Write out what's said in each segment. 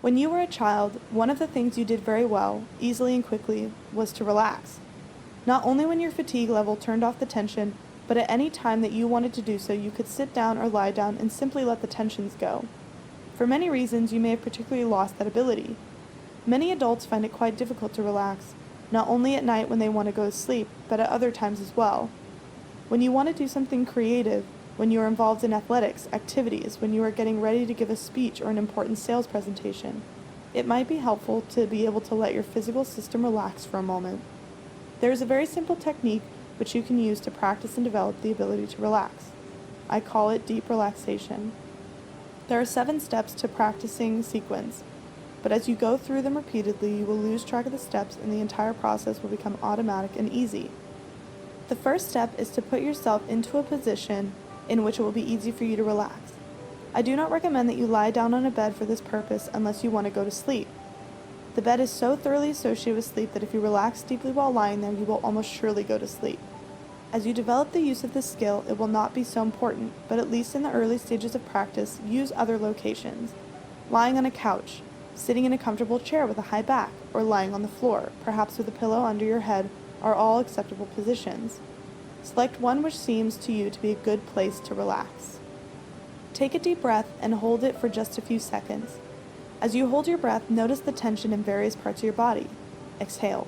When you were a child, one of the things you did very well, easily and quickly, was to relax. Not only when your fatigue level turned off the tension, but at any time that you wanted to do so, you could sit down or lie down and simply let the tensions go. For many reasons, you may have particularly lost that ability. Many adults find it quite difficult to relax, not only at night when they want to go to sleep, but at other times as well. When you want to do something creative, when you are involved in athletics, activities, when you are getting ready to give a speech or an important sales presentation, it might be helpful to be able to let your physical system relax for a moment. There is a very simple technique which you can use to practice and develop the ability to relax. I call it deep relaxation. There are 7 steps to practicing sequence, but as you go through them repeatedly, you will lose track of the steps and the entire process will become automatic and easy. The first step is to put yourself into a position in which it will be easy for you to relax. I do not recommend that you lie down on a bed for this purpose unless you want to go to sleep. The bed is so thoroughly associated with sleep that if you relax deeply while lying there, you will almost surely go to sleep. As you develop the use of this skill, it will not be so important, but at least in the early stages of practice, use other locations. Lying on a couch, sitting in a comfortable chair with a high back, or lying on the floor, perhaps with a pillow under your head, are all acceptable positions. Select one which seems to you to be a good place to relax. Take a deep breath and hold it for just a few seconds. As you hold your breath, notice the tension in various parts of your body. Exhale.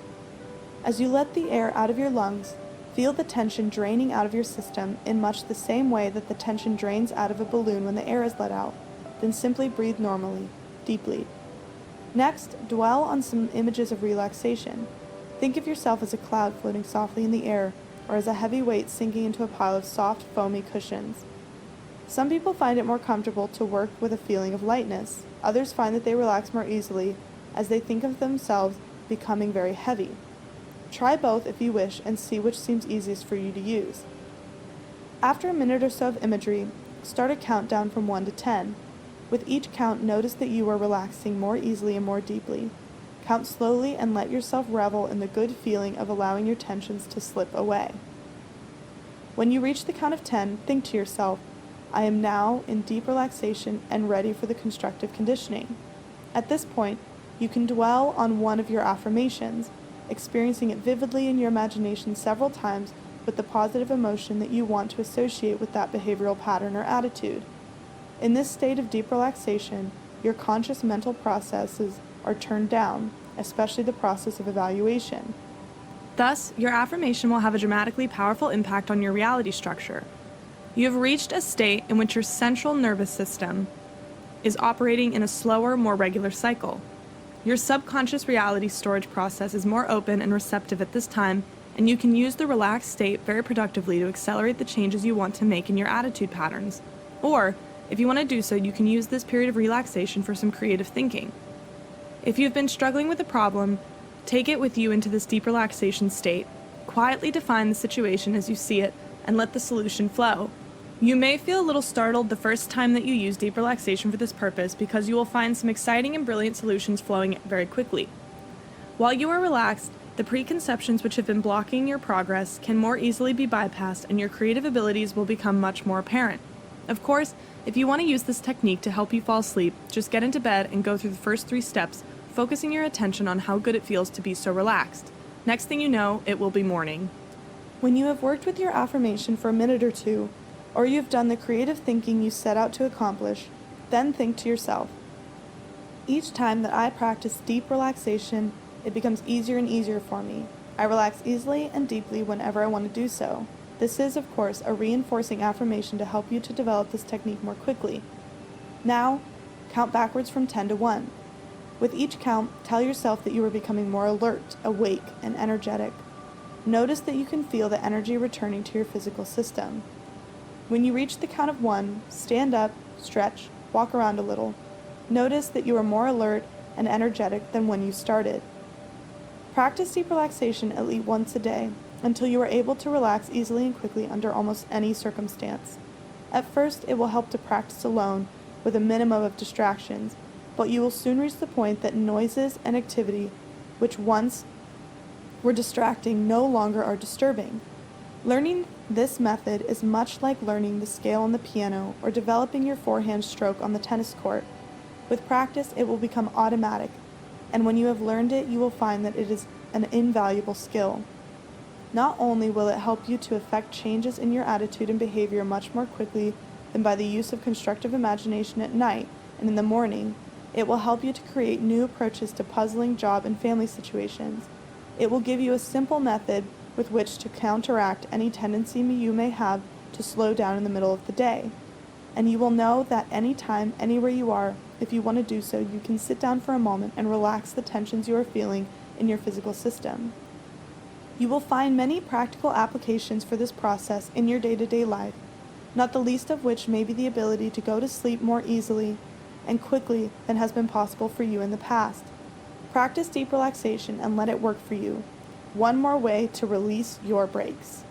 As you let the air out of your lungs, feel the tension draining out of your system in much the same way that the tension drains out of a balloon when the air is let out. Then simply breathe normally, deeply. Next, dwell on some images of relaxation. Think of yourself as a cloud floating softly in the air, or as a heavy weight sinking into a pile of soft, foamy cushions. Some people find it more comfortable to work with a feeling of lightness. Others find that they relax more easily as they think of themselves becoming very heavy. Try both if you wish and see which seems easiest for you to use. After a minute or so of imagery, start a countdown from 1 to 10. With each count, notice that you are relaxing more easily and more deeply. Count slowly and let yourself revel in the good feeling of allowing your tensions to slip away. When you reach the count of 10, think to yourself, I am now in deep relaxation and ready for the constructive conditioning. At this point, you can dwell on one of your affirmations, experiencing it vividly in your imagination several times with the positive emotion that you want to associate with that behavioral pattern or attitude. In this state of deep relaxation, your conscious mental processes are turned down, especially the process of evaluation. Thus, your affirmation will have a dramatically powerful impact on your reality structure. You have reached a state in which your central nervous system is operating in a slower, more regular cycle. Your subconscious reality storage process is more open and receptive at this time, and you can use the relaxed state very productively to accelerate the changes you want to make in your attitude patterns. Or, if you want to do so, you can use this period of relaxation for some creative thinking. If you've been struggling with a problem, take it with you into this deep relaxation state. Quietly define the situation as you see it and let the solution flow. You may feel a little startled the first time that you use deep relaxation for this purpose because you will find some exciting and brilliant solutions flowing very quickly. While you are relaxed, the preconceptions which have been blocking your progress can more easily be bypassed and your creative abilities will become much more apparent. Of course, if you want to use this technique to help you fall asleep, just get into bed and go through the first 3 steps, focusing your attention on how good it feels to be so relaxed. Next thing you know, it will be morning. When you have worked with your affirmation for a minute or two, or you have done the creative thinking you set out to accomplish, then think to yourself, each time that I practice deep relaxation, it becomes easier and easier for me. I relax easily and deeply whenever I want to do so. This is, of course, a reinforcing affirmation to help you to develop this technique more quickly. Now, count backwards from 10 to 1. With each count, tell yourself that you are becoming more alert, awake, and energetic. Notice that you can feel the energy returning to your physical system. When you reach the count of 1, stand up, stretch, walk around a little. Notice that you are more alert and energetic than when you started. Practice deep relaxation at least once a day until you are able to relax easily and quickly under almost any circumstance. At first, it will help to practice alone with a minimum of distractions, but you will soon reach the point that noises and activity which once were distracting no longer are disturbing. Learning this method is much like learning the scale on the piano or developing your forehand stroke on the tennis court. With practice, it will become automatic, and when you have learned it, you will find that it is an invaluable skill. Not only will it help you to effect changes in your attitude and behavior much more quickly than by the use of constructive imagination at night and in the morning, it will help you to create new approaches to puzzling job and family situations. It will give you a simple method with which to counteract any tendency you may have to slow down in the middle of the day. And you will know that anytime, anywhere you are, if you want to do so, you can sit down for a moment and relax the tensions you are feeling in your physical system. You will find many practical applications for this process in your day-to-day life, not the least of which may be the ability to go to sleep more easily and quickly than has been possible for you in the past. Practice deep relaxation and let it work for you. One more way to release your brakes.